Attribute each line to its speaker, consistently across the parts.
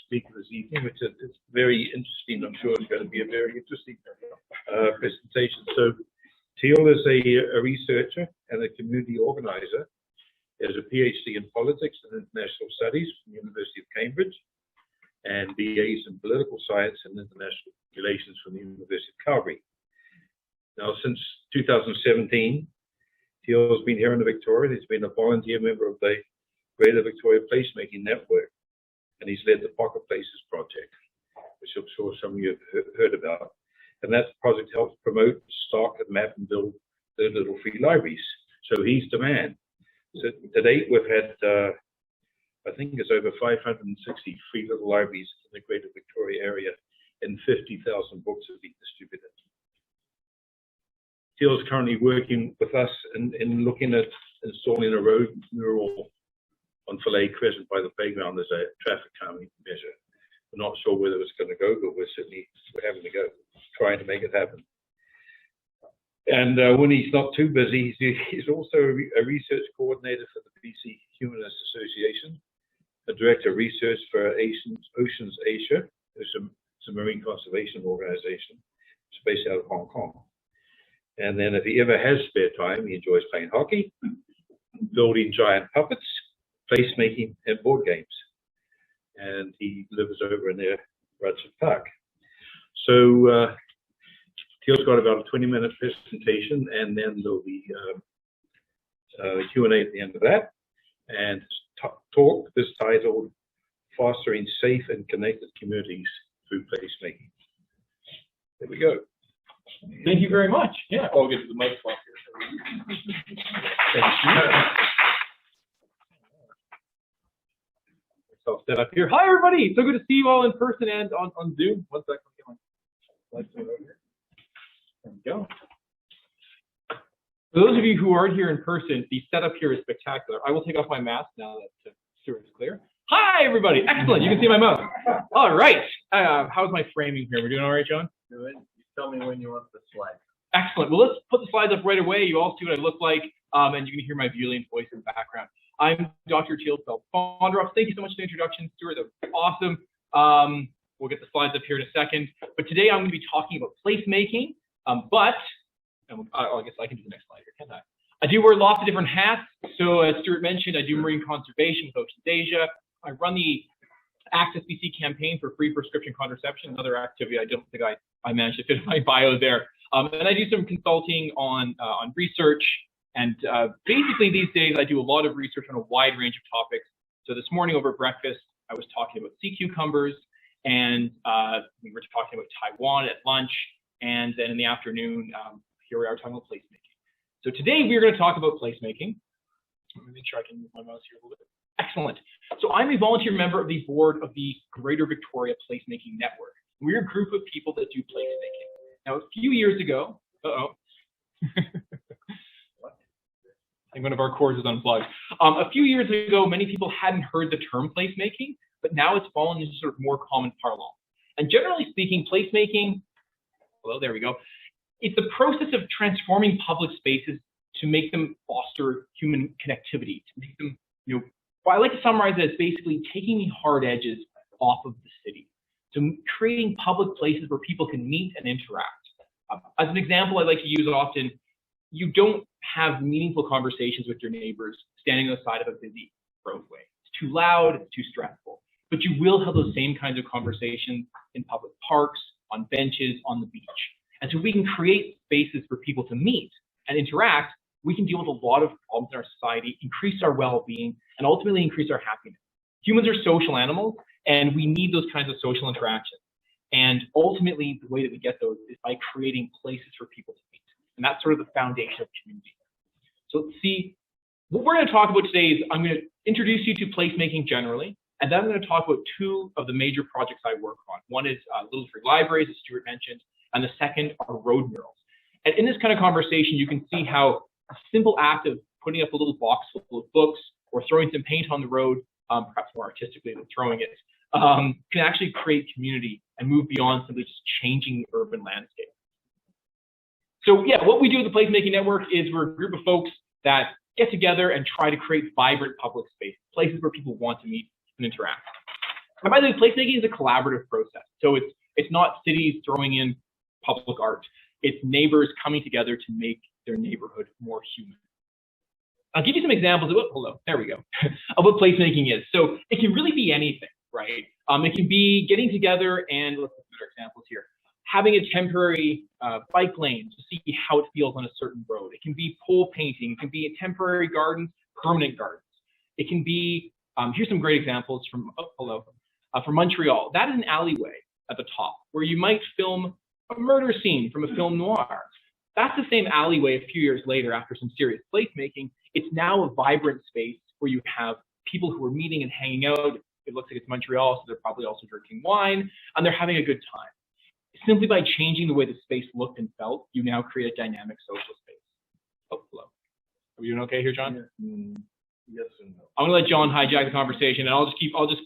Speaker 1: speaker this evening, which is very interesting. I'm sure it's going to be a very interesting presentation. So Teal is a researcher and a community organizer. He has a PhD in politics and international studies from the University of Cambridge and BAs in political science and international relations from the University of Calgary. Now, since 2017, Teal has been here in Victoria. He's been a volunteer member of the Greater Victoria Placemaking Network, and he's led the Pocket Places project, which I'm sure some of you have heard about. And that project helps promote, stock, and map and build the little free libraries. So he's the man. So to date, we've had, I think it's over 560 free little libraries in the Greater Victoria area, and 50,000 books have been distributed. Teal is currently working with us in looking at installing a road mural on Falaise Crescent by the playground as a traffic calming measure. We're not sure whether it's going to go, but we're having to go, trying to make it happen. And when he's not too busy, he's also a research coordinator for the BC Humanist Association, a director of research for Oceans Asia. It's a marine conservation organization. It's based out of Hong Kong. And then if he ever has spare time, he enjoys playing hockey, building giant puppets, placemaking, and board games. And he lives over in there, Rutherford Park. So Teal's got about a 20-minute presentation, and then there'll be Q&A at the end of that. And talk is titled Fostering Safe and Connected Communities Through Placemaking. There we go.
Speaker 2: Thank you very much. Yeah, I'll get to the mic swap here. Thank you. I'll set up here. Hi, everybody. So good to see you all in person and on Zoom. One second. There we go. For those of you who aren't here in person, the setup here is spectacular. I will take off my mask now that Stuart is clear. Hi, everybody. Excellent. You can see my mouth. All right. How's my framing here? We're doing all right, John?
Speaker 3: Good. Tell me when you want the slides.
Speaker 2: Excellent. Well, let's put the slides up right away. You all see what I look like, and you can hear my Bulian voice in the background. I'm Dr. Teal Fondroff. Thank you so much for the introduction, Stuart. That was awesome. We'll get the slides up here in a second. But today I'm going to be talking about placemaking. I guess I can do the next slide here, can't I? I do wear lots of different hats. So as Stuart mentioned, I do marine conservation with Oceans Asia. I run the Access BC campaign for free prescription contraception, another activity I don't think I managed to fit in my bio there. And I do some consulting on research. And basically these days I do a lot of research on a wide range of topics. So this morning over breakfast, I was talking about sea cucumbers, and we were talking about Taiwan at lunch. And then in the afternoon, here we are talking about placemaking. So today we're going to talk about placemaking. Let me make sure I can move my mouse here a little bit. Excellent. So I'm a volunteer member of the board of the Greater Victoria Placemaking Network. We're a group of people that do placemaking. Now, a few years ago, I think one of our cords is unplugged. A few years ago, many people hadn't heard the term placemaking, but now it's fallen into sort of more common parlance. And generally speaking, placemaking, hello, there we go. It's the process of transforming public spaces to make them foster human connectivity, to make them, well, I like to summarize it as basically taking the hard edges off of the city. So creating public places where people can meet and interact. As an example I like to use often, you don't have meaningful conversations with your neighbors standing on the side of a busy roadway. It's too loud, it's too stressful. But you will have those same kinds of conversations in public parks, on benches, on the beach. And so we can create spaces for people to meet and interact. We can deal with a lot of problems in our society, increase our well-being, and ultimately increase our happiness. Humans are social animals, and we need those kinds of social interactions. And ultimately, the way that we get those is by creating places for people to meet. And that's sort of the foundation of community. So let's see, what we're going to talk about today is I'm going to introduce you to placemaking generally, and then I'm going to talk about two of the major projects I work on. One is Little Free Libraries, as Stuart mentioned, and the second are road murals. And in this kind of conversation, you can see how a simple act of putting up a little box full of books or throwing some paint on the road, perhaps more artistically than throwing it, can actually create community and move beyond simply just changing the urban landscape. So yeah, what we do at the Placemaking Network is we're a group of folks that get together and try to create vibrant public spaces, places where people want to meet and interact. And by the way, placemaking is a collaborative process. So it's not cities throwing in public art. It's neighbors coming together to make their neighborhood more human. I'll give you some examples of there we go, of what placemaking is. So it can really be anything, right? It can be getting together and, let's look at our examples here, having a temporary bike lane to see how it feels on a certain road. It can be pole painting. It can be temporary gardens, permanent gardens. It can be, here's some great examples from, from Montreal. That is an alleyway at the top where you might film a murder scene from a film noir. That's the same alleyway a few years later after some serious placemaking. It's now a vibrant space where you have people who are meeting and hanging out. It looks like it's Montreal, so they're probably also drinking wine, and they're having a good time. Simply by changing the way the space looked and felt, you now create a dynamic social space. Oh, hello. Are we doing okay here, John?
Speaker 3: Yes and no.
Speaker 2: I'm gonna let John hijack the conversation, and I'll just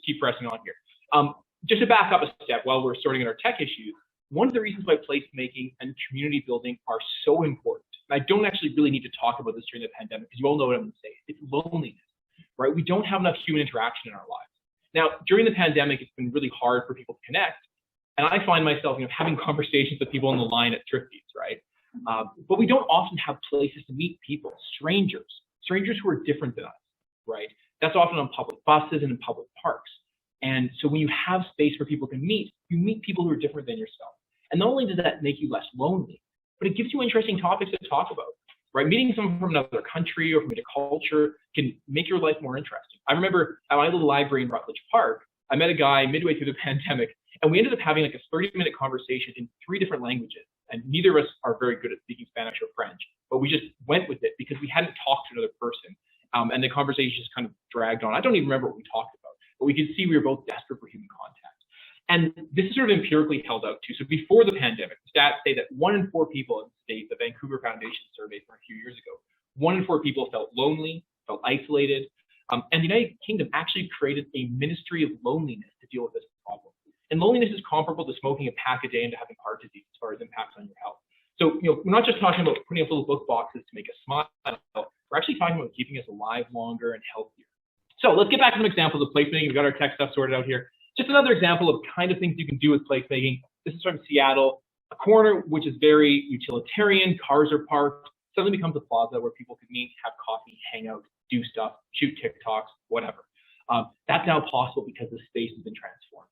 Speaker 2: keep pressing on here. Just to back up a step while we're sorting out our tech issues, one of the reasons why placemaking and community building are so important, and I don't actually really need to talk about this during the pandemic because you all know what I'm going to say, it's loneliness, right? We don't have enough human interaction in our lives. Now, during the pandemic, it's been really hard for people to connect, and I find myself, having conversations with people on the line at Thrifties, right? But we don't often have places to meet people, strangers who are different than us, right? That's often on public buses and in public parks. And so when you have space where people can meet, you meet people who are different than yourself. And not only does that make you less lonely, but it gives you interesting topics to talk about, right? Meeting someone from another country or from a culture can make your life more interesting. I remember at my little library in Rutledge Park, I met a guy midway through the pandemic, and we ended up having like a 30-minute conversation in 3 different languages. And neither of us are very good at speaking Spanish or French, but we just went with it because we hadn't talked to another person. And the conversation just kind of dragged on. I don't even remember what we talked about, but we could see we were both desperate for human contact. And this is sort of empirically held out too. So before the pandemic, the stats say that 1 in 4 people in the state, the Vancouver Foundation survey from a few years ago, 1 in 4 people felt lonely, felt isolated. And the United Kingdom actually created a ministry of loneliness to deal with this problem. And loneliness is comparable to smoking a pack a day and to having heart disease as far as impacts on your health. So, we're not just talking about putting up little book boxes to make us smile. We're actually talking about keeping us alive longer and healthier. So let's get back to some examples of placemaking. We've got our tech stuff sorted out here. Just another example of kind of things you can do with placemaking. This is from Seattle, a corner which is very utilitarian. Cars are parked. Suddenly becomes a plaza where people can meet, have coffee, hang out, do stuff, shoot TikToks, whatever. That's now possible because the space has been transformed.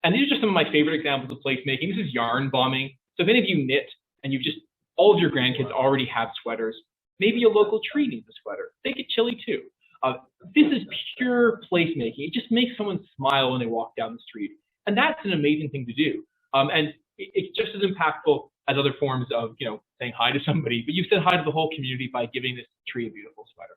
Speaker 2: And these are just some of my favorite examples of placemaking. This is yarn bombing. So if any of you knit and all of your grandkids already have sweaters, maybe a local tree needs a sweater. They get chilly too. This is pure placemaking. It just makes someone smile when they walk down the street. And that's an amazing thing to do. And it's just as impactful as other forms of, saying hi to somebody, but you've said hi to the whole community by giving this tree a beautiful sweater.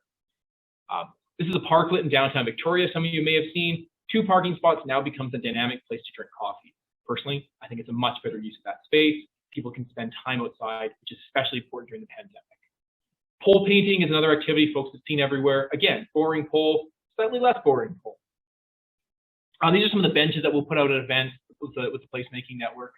Speaker 2: This is a parklet in downtown Victoria. Some of you may have seen 2 parking spots now becomes a dynamic place to drink coffee. Personally, I think it's a much better use of that space. People can spend time outside, which is especially important during the pandemic. Pole painting is another activity folks have seen everywhere. Again, boring pole, slightly less boring pole. These are some of the benches that we'll put out at events with the Placemaking Network.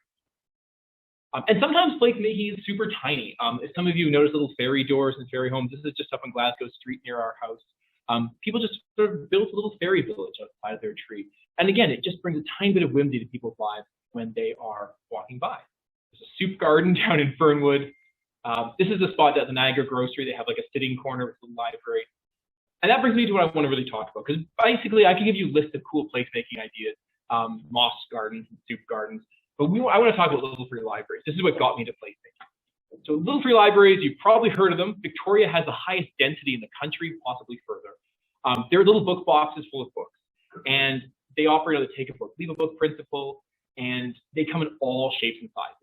Speaker 2: And sometimes placemaking is super tiny. If some of you notice little fairy doors and fairy homes, this is just up on Glasgow Street near our house. People just sort of built a little fairy village outside of their tree. And again, it just brings a tiny bit of whimsy to people's lives when they are walking by. There's a soup garden down in Fernwood. This is a spot at the Niagara Grocery. They have like a sitting corner with a library. And that brings me to what I want to really talk about, because basically I can give you a list of cool placemaking ideas, moss gardens and soup gardens, but I want to talk about little free libraries. This is what got me to placemaking. So little free libraries, you've probably heard of them. Victoria has the highest density in the country, possibly further. They're little book boxes full of books, and they operate on the take a book, leave a book principle, and they come in all shapes and sizes.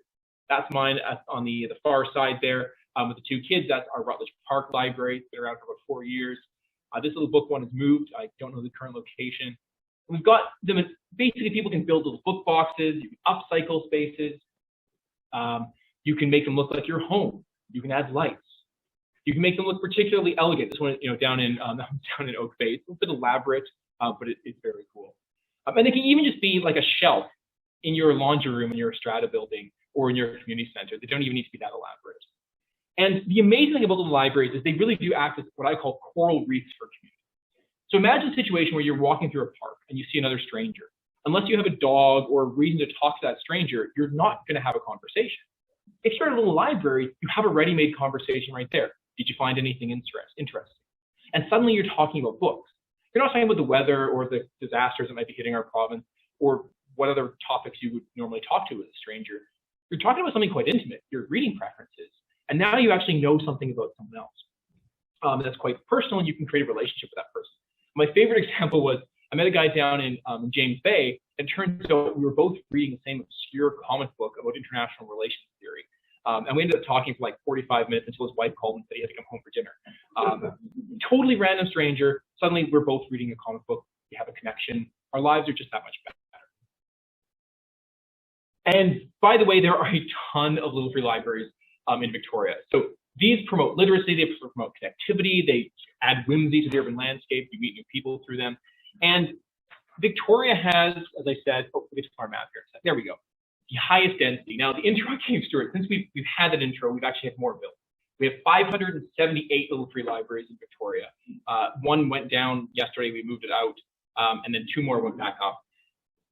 Speaker 2: That's mine on the far side there with the 2 kids. That's our Rutledge Park Library. It's been around for about 4 years. This little book one has moved. I don't know the current location. We've got them. Basically, people can build little book boxes. You can upcycle spaces. You can make them look like your home. You can add lights. You can make them look particularly elegant. This one, down in Oak Bay. It's a bit elaborate, but it's very cool. And they can even just be like a shelf in your laundry room in your strata building or in your community center. They don't even need to be that elaborate. And the amazing thing about the libraries is they really do act as what I call coral reefs for community. So imagine a situation where you're walking through a park and you see another stranger. unless you have a dog or a reason to talk to that stranger, you're not going to have a conversation. If you're in a little library, you have a ready-made conversation right there. Did you find anything interesting? And suddenly you're talking about books. You're not talking about the weather or the disasters that might be hitting our province or what other topics you would normally talk to with a stranger. You're talking about something quite intimate, your reading preferences. And now you actually know something about someone else. That's quite personal, and you can create a relationship with that person. My favorite example was I met a guy down in James Bay, and it turns out we were both reading the same obscure comic book about international relations theory. And we ended up talking for like 45 minutes until his wife called and said he had to come home for dinner. Totally random stranger. Suddenly we're both reading a comic book. We have a connection. Our lives are just that much better. And by the way, there are a ton of little free libraries in Victoria. So these promote literacy, they promote connectivity, they add whimsy to the urban landscape, you meet new people through them. And Victoria has, as I said, we'll get to our map here. There we go. The highest density. Now, the intro came, Stuart, since we've had that intro, we've actually had more built. We have 578 little free libraries in Victoria. One went down yesterday, we moved it out, and then 2 more went back up.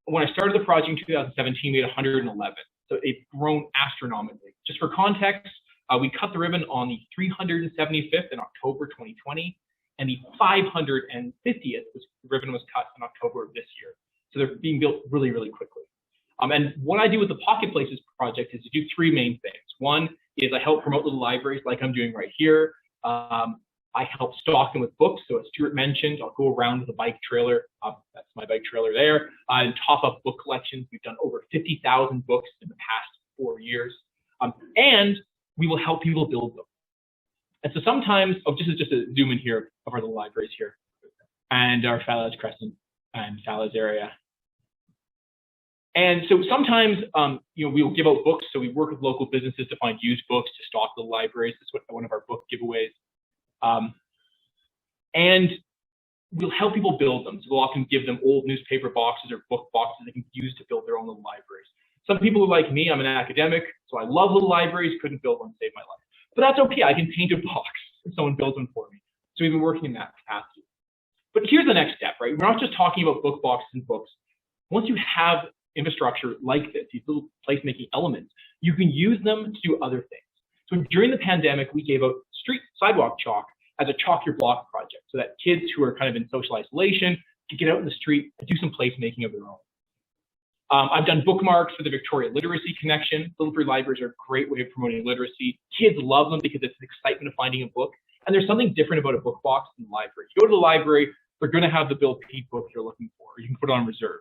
Speaker 2: When I started the project in 2017, we had 111. So it's grown astronomically. Just for context, we cut the ribbon on the 375th in October 2020, and the 550th ribbon was cut in October of this year. So they're being built really, really quickly. And what I do with the Pocket Places project is to do 3 main things. One is I help promote little libraries like I'm doing right here. I help stock them with books. So as Stuart mentioned, I'll go around with a bike trailer. That's my bike trailer there. And top up book collections. We've done over 50,000 books in the past 4 years. And we will help people build them. And so sometimes, this is just a zoom in here of our little libraries here. And our Falaise Crescent and Falaise area. And so sometimes, we'll give out books. So we work with local businesses to find used books to stock the libraries. That's one of our book giveaways. And we'll help people build them. So we'll often give them old newspaper boxes or book boxes they can use to build their own little libraries. Some people who like me, I'm an academic, so I love little libraries, couldn't build one to save my life. But that's okay, I can paint a box if someone builds one for me. So we've been working in that capacity. But here's the next step, right? We're not just talking about book boxes and books. Once you have infrastructure like this, these little placemaking elements, you can use them to do other things. So during the pandemic, we gave out sidewalk chalk as a chalk your block project so that kids who are kind of in social isolation could get out in the street and do some placemaking of their own. I've done bookmarks for the Victoria Literacy Connection. Little free libraries are a great way of promoting literacy. Kids love them because it's the excitement of finding a book. And there's something different about a book box in the library. You go to the library, they're going to have the Bill Peet book you're looking for. You can put it on reserve.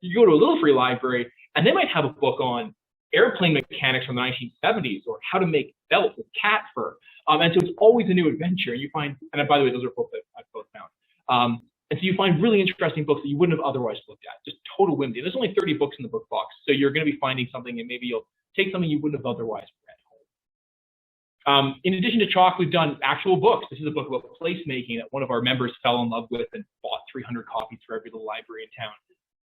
Speaker 2: You go to a little free library, and they might have a book on airplane mechanics from the 1970s or how to make belts with cat fur. And so it's always a new adventure. You find, and by the way, those are books that I've both found. And so you find really interesting books that you wouldn't have otherwise looked at, just total whimsy. There's only 30 books in the book box, so you're going to be finding something, and maybe you'll take something you wouldn't have otherwise read home. In addition to chalk, we've done actual books. This is a book about placemaking that one of our members fell in love with and bought 300 copies for every little library in town.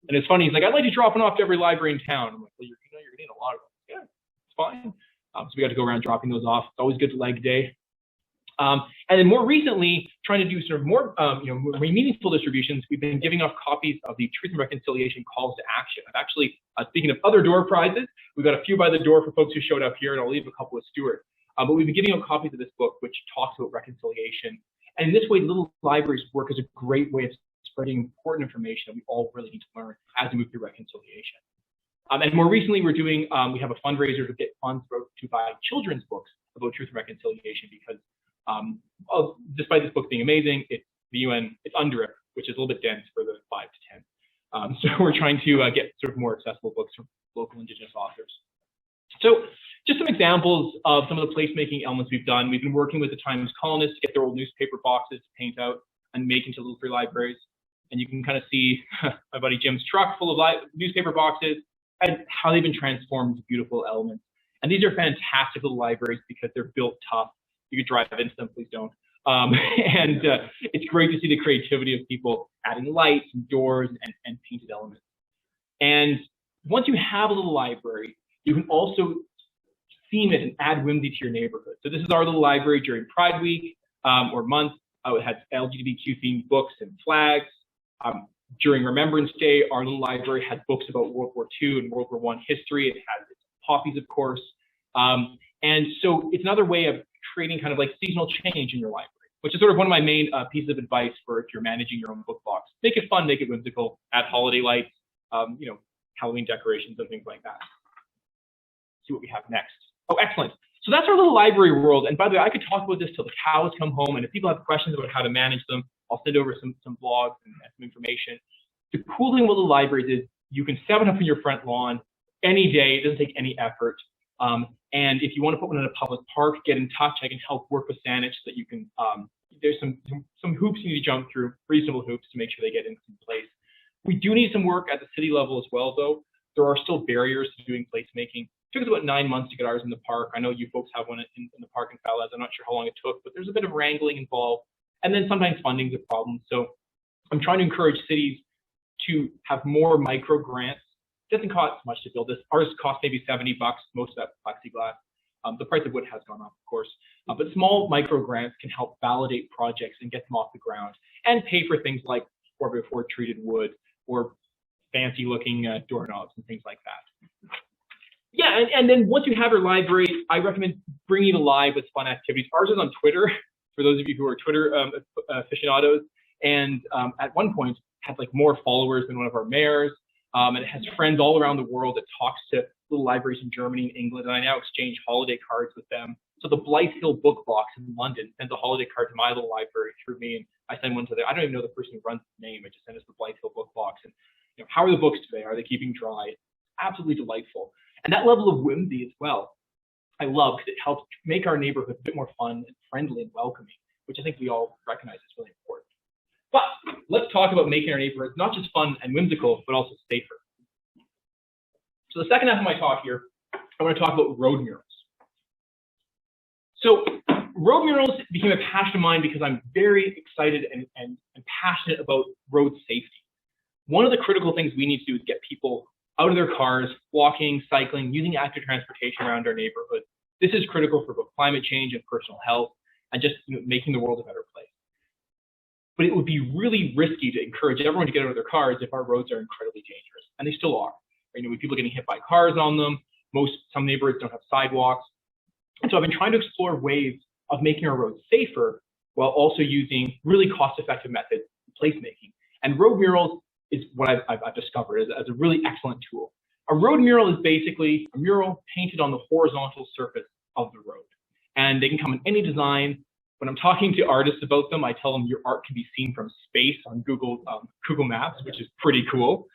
Speaker 2: And it's funny, he's like, I'd like to drop one off to every library in town. I'm like, well, you're going to need a lot of them. Yeah, it's fine. So we got to go around dropping those off. It's always good to leg day. And then more recently, trying to do sort of more, more meaningful distributions, we've been giving off copies of the Truth and Reconciliation Calls to Action. I've actually, speaking of other door prizes, we've got a few by the door for folks who showed up here, and I'll leave a couple with Stuart. But we've been giving out copies of this book, which talks about reconciliation. And in this way, little libraries work as a great way of spreading important information that we all really need to learn as we move through reconciliation. And more recently, we're doing, we have a fundraiser to get funds to buy children's books about truth and reconciliation because despite this book being amazing, it's the UN, it's under it, which is a little bit dense for the 5 to 10. So we're trying to get sort of more accessible books from local Indigenous authors. So just some examples of some of the placemaking elements we've done. We've been working with the Times colonists to get their old newspaper boxes to paint out and make into little free libraries. And you can kind of see my buddy Jim's truck full of newspaper boxes and how they've been transformed into beautiful elements. And these are fantastic little libraries because they're built tough. You could drive into them, please don't. It's great to see the creativity of people adding lights and doors and painted elements. And once you have a little library, you can also theme it and add whimsy to your neighborhood. So this is our little library during Pride Week or month. It has LGBTQ themed books and flags. During Remembrance Day, our little library had books about World War II and World War I history. It had poppies, of course. And so it's another way of creating kind of like seasonal change in your library, which is sort of one of my main pieces of advice for if you're managing your own book box. Make it fun, make it whimsical, add holiday lights, you know, Halloween decorations and things like that. See what we have next. Oh, excellent. So that's our little library world. And by the way, I could talk about this till the cows come home. And if people have questions about how to manage them, I'll send over some blogs and some information. The cool thing with the libraries is you can set it up on your front lawn any day. It doesn't take any effort. And if you want to put one in a public park, get in touch. I can help work with Saanich so that you can, there's some hoops you need to jump through, reasonable hoops to make sure they get in place. We do need some work at the city level as well, though. There are still barriers to doing placemaking. It took us about 9 months to get ours in the park. I know you folks have one in the park in Falaise. I'm not sure how long it took, but there's a bit of wrangling involved. And then sometimes funding's a problem. So I'm trying to encourage cities to have more micro grants. It doesn't cost much to build this. Ours cost maybe $70, most of that plexiglass. The price of wood has gone up, of course. But small micro grants can help validate projects and get them off the ground and pay for things like 4x4 treated wood or fancy looking doorknobs and things like that. Yeah, and then once you have your library, I recommend bringing it alive with fun activities. Ours is on Twitter, for those of you who are Twitter aficionados, and at one point had like more followers than one of our mayors, and it has friends all around the world that talks to little libraries in Germany and England, and I now exchange holiday cards with them. So the Blythe Hill Book Box in London sends a holiday card to my little library through me, and I send one to I don't even know the person who runs the name. I just send us the Blythe Hill Book Box, and you know, how are the books today? Are they keeping dry? It's absolutely delightful. And that level of whimsy as well, I love, because it helps make our neighborhood a bit more fun and friendly and welcoming, which I think we all recognize is really important. But let's talk about making our neighborhoods not just fun and whimsical, but also safer. So the second half of my talk here, I want to talk about road murals. So road murals became a passion of mine because I'm very excited and passionate about road safety. One of the critical things we need to do is get people out of their cars, walking, cycling, using active transportation around our neighborhood. This is critical for both climate change and personal health, and just making the world a better place. But it would be really risky to encourage everyone to get out of their cars if our roads are incredibly dangerous, and they still are. You know, with people getting hit by cars on them, some neighborhoods don't have sidewalks. And so I've been trying to explore ways of making our roads safer while also using really cost-effective methods of placemaking. And road murals is what I've discovered as a really excellent tool. A road mural is basically a mural painted on the horizontal surface of the road. And they can come in any design. When I'm talking to artists about them, I tell them your art can be seen from space on Google Maps, which is pretty cool.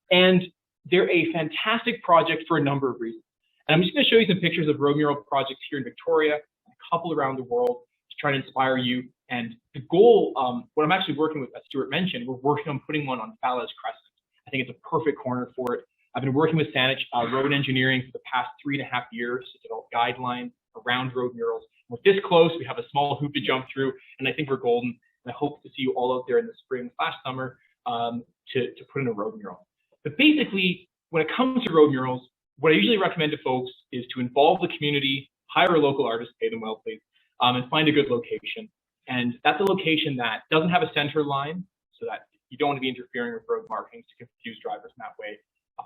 Speaker 2: And they're a fantastic project for a number of reasons. And I'm just going to show you some pictures of road mural projects here in Victoria, a couple around the world, to try to inspire you. And the goal, what I'm actually working with, as Stuart mentioned, we're working on putting one on Falaise Crescent. I think it's a perfect corner for it. I've been working with Saanich Road Engineering for the past 3.5 years to develop guidelines around road murals. We're this close. We have a small hoop to jump through, and I think we're golden. And I hope to see you all out there in the spring/summer to put in a road mural. But basically, when it comes to road murals, what I usually recommend to folks is to involve the community, hire a local artist, pay them well, please, and find a good location. And that's a location that doesn't have a center line, so that you don't want to be interfering with road markings to confuse drivers in that way.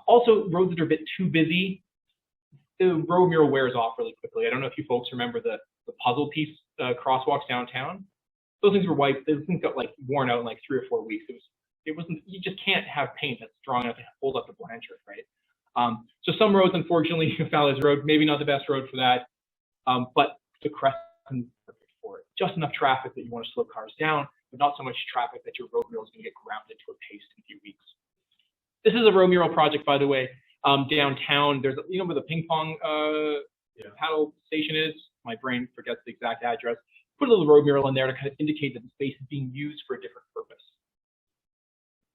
Speaker 2: Also, roads that are a bit too busy, the road mural wears off really quickly. I don't know if you folks remember the puzzle piece crosswalks downtown. Those things were wiped. Those things got like worn out in like 3 or 4 weeks. It wasn't. You just can't have paint that's strong enough to hold up the Blanchard, right? So some roads, unfortunately, Falaise Road, maybe not the best road for that, but the Crescent is perfect for it. Just enough traffic that you want to slow cars down, but not so much traffic that your road mural is going to get grounded to a paste in a few weeks. This is a road mural project, by the way, downtown. There's, you know where the ping pong paddle station is? My brain forgets the exact address. Put a little road mural in there to kind of indicate that the space is being used for a different purpose.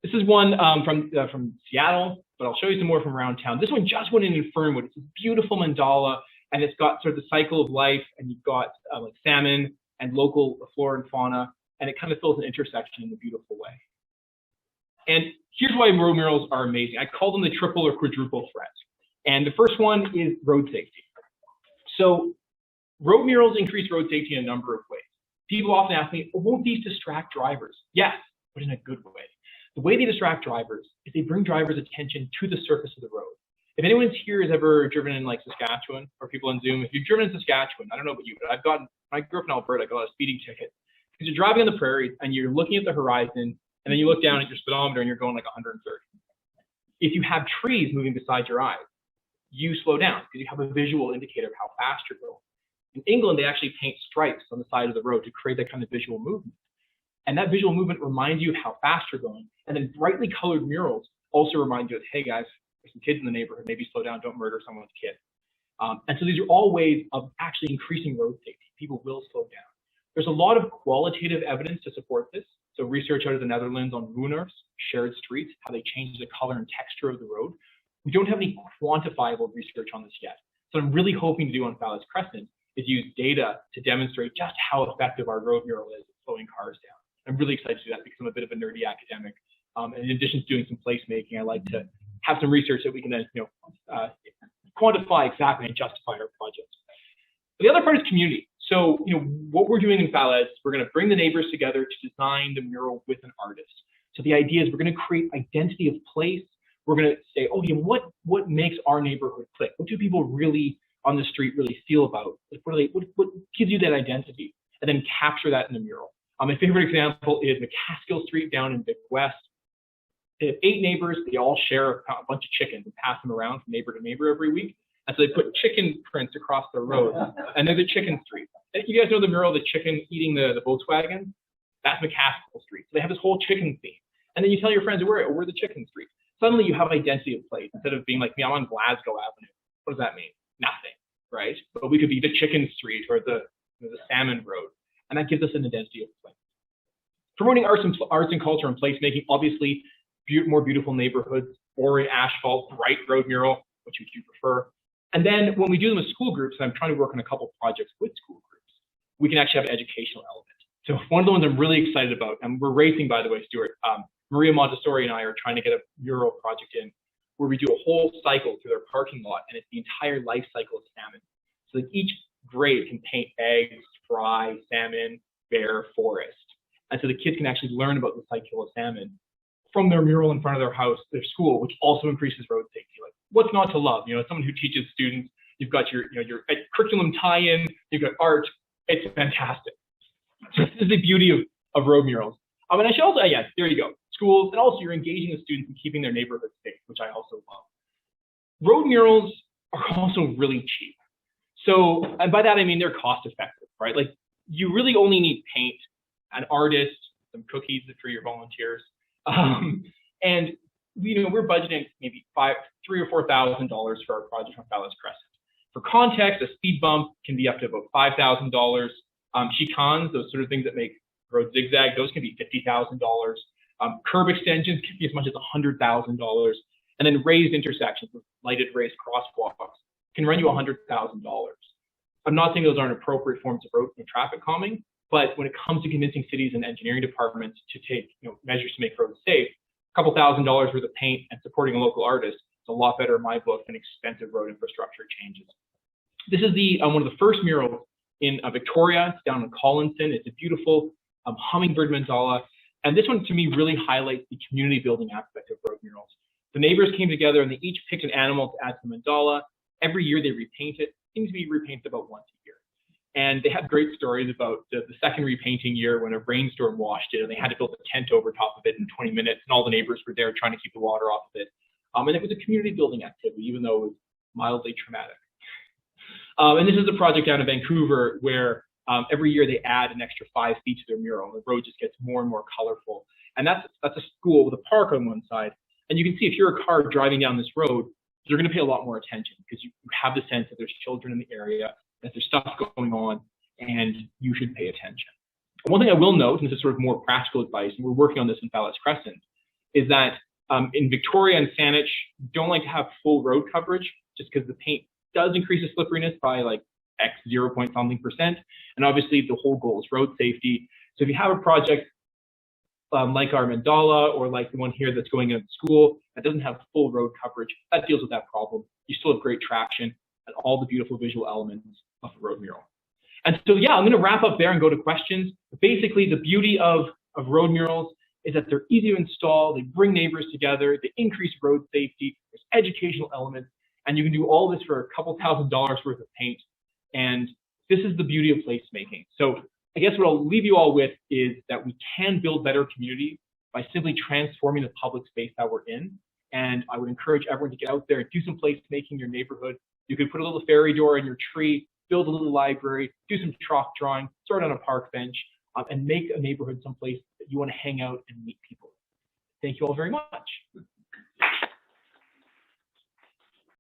Speaker 2: This is one from Seattle, but I'll show you some more from around town. This one just went in Fernwood. It's a beautiful mandala, and it's got sort of the cycle of life, and you've got like salmon and local flora and fauna, and it kind of fills an intersection in a beautiful way. And here's why road murals are amazing. I call them the triple or quadruple threat. And the first one is road safety. So road murals increase road safety in a number of ways. People often ask me, won't these distract drivers? Yes, but in a good way. the way they distract drivers is they bring drivers' attention to the surface of the road. If anyone here has ever driven in like Saskatchewan, or people on Zoom, if you've driven in Saskatchewan, I don't know about you, but when I grew up in Alberta, I got a speeding ticket because you're driving on the prairies and you're looking at the horizon, and then you look down at your speedometer and you're going like 130. If you have trees moving beside your eyes, you slow down because you have a visual indicator of how fast you're going. In England, they actually paint stripes on the side of the road to create that kind of visual movement. And that visual movement reminds you of how fast you're going. And then brightly colored murals also remind you of, hey guys, there's some kids in the neighborhood, maybe slow down, don't murder someone's kid. And so these are all ways of actually increasing road safety. People will slow down. There's a lot of qualitative evidence to support this. So research out of the Netherlands on Murals, shared streets, how they change the color and texture of the road. We don't have any quantifiable research on this yet. So I'm really hoping to do on Falaise Crescent is use data to demonstrate just how effective our road mural is at slowing cars down. I'm really excited to do that because I'm a bit of a nerdy academic. And in addition to doing some placemaking, I like to have some research that we can then quantify exactly and justify our projects. The other part is community. So, what we're doing in Falaise, we're going to bring the neighbors together to design the mural with an artist. So the idea is we're going to create identity of place. We're going to say, oh, what makes our neighborhood click? What do people really on the street really feel about? Like, what gives you that identity? And then capture that in the mural. My favorite example is McCaskill Street down in Vic West. They have 8 neighbors. They all share a bunch of chickens and pass them around from neighbor to neighbor every week. And so they put chicken prints across the road, and they're the chicken street. And you guys know the mural, the chicken eating the Volkswagen? That's McCaskill Street. So they have this whole chicken theme. And then you tell your friends, we're the chicken street. Suddenly you have identity of place instead of being like me, I'm on Glasgow Avenue. What does that mean? Nothing, right? But we could be the chicken street or the salmon road. And that gives us an identity of place. Promoting arts and culture and placemaking, obviously, more beautiful neighborhoods, boring asphalt, bright road mural, which would you prefer? And then when we do them with school groups, and I'm trying to work on a couple projects with school groups, we can actually have an educational element. So one of the ones I'm really excited about, and we're racing, by the way, Stuart, Maria Montessori and I are trying to get a mural project in where we do a whole cycle through their parking lot, and it's the entire life cycle of salmon. So like each grade can paint eggs, fry, salmon, bear, forest. And so the kids can actually learn about the cycle of salmon from their mural in front of their house, their school, which also increases road safety. Like, what's not to love? Someone who teaches students, you've got your curriculum tie-in, you've got art. It's fantastic. So this is the beauty of road murals. And I should also, there you go, schools, and also you're engaging the students and keeping their neighborhood safe, which I also love. Road murals are also really cheap. So, and by that I mean they're cost effective, right? Like, you really only need paint, an artist, some cookies for your volunteers, and we're budgeting maybe $3,000 or $4,000 for our project on Falaise Crescent. For context, a speed bump can be up to about $5,000. Chicans, those sort of things that make roads zigzag, those can be $50,000. Curb extensions can be as much as $100,000. And then raised intersections with lighted raised crosswalks can run you $100,000. I'm not saying those aren't appropriate forms of road and traffic calming, but when it comes to convincing cities and engineering departments to take measures to make roads safe, a couple $1,000s worth of paint and supporting a local artist is a lot better in my book than expensive road infrastructure changes. This is one of the first murals in Victoria. It's down in Collinson. It's a beautiful hummingbird mandala. And this one, to me, really highlights the community building aspect of road murals. The neighbors came together and they each picked an animal to add to the mandala. Every year they repaint it. It seems to be repainted about once a year. And they have great stories about the second repainting year when a rainstorm washed it and they had to build a tent over top of it in 20 minutes and all the neighbors were there trying to keep the water off of it. And it was a community building activity, even though it was mildly traumatic. And this is a project down in Vancouver where every year they add an extra 5 feet to their mural. The road just gets more and more colorful. And that's a school with a park on one side. And you can see if you're a car driving down this road, you're going to pay a lot more attention because you have the sense that there's children in the area, that there's stuff going on, and you should pay attention. One thing I will note, and this is sort of more practical advice, and we're working on this in Falaise Crescent, is that in Victoria and Saanich, don't like to have full road coverage just because the paint does increase the slipperiness by like X 0 point something %. And obviously the whole goal is road safety. So if you have a project like our mandala or like the one here that's going in school that doesn't have full road coverage, that deals with that problem. You still have great traction and all the beautiful visual elements of a road mural. And so, yeah, I'm going to wrap up there and go to questions. Basically, the beauty of road murals is that they're easy to install, they bring neighbors together, they increase road safety, there's educational elements, and you can do all this for a couple $1,000s worth of paint. And this is the beauty of placemaking. So I guess what I'll leave you all with is that we can build better communities by simply transforming the public space that we're in. And I would encourage everyone to get out there and do some placemaking in your neighborhood. You could put a little fairy door in your tree, build a little library, do some chalk drawing, sort on a park bench, and make a neighborhood someplace that you want to hang out and meet people. Thank you all very much.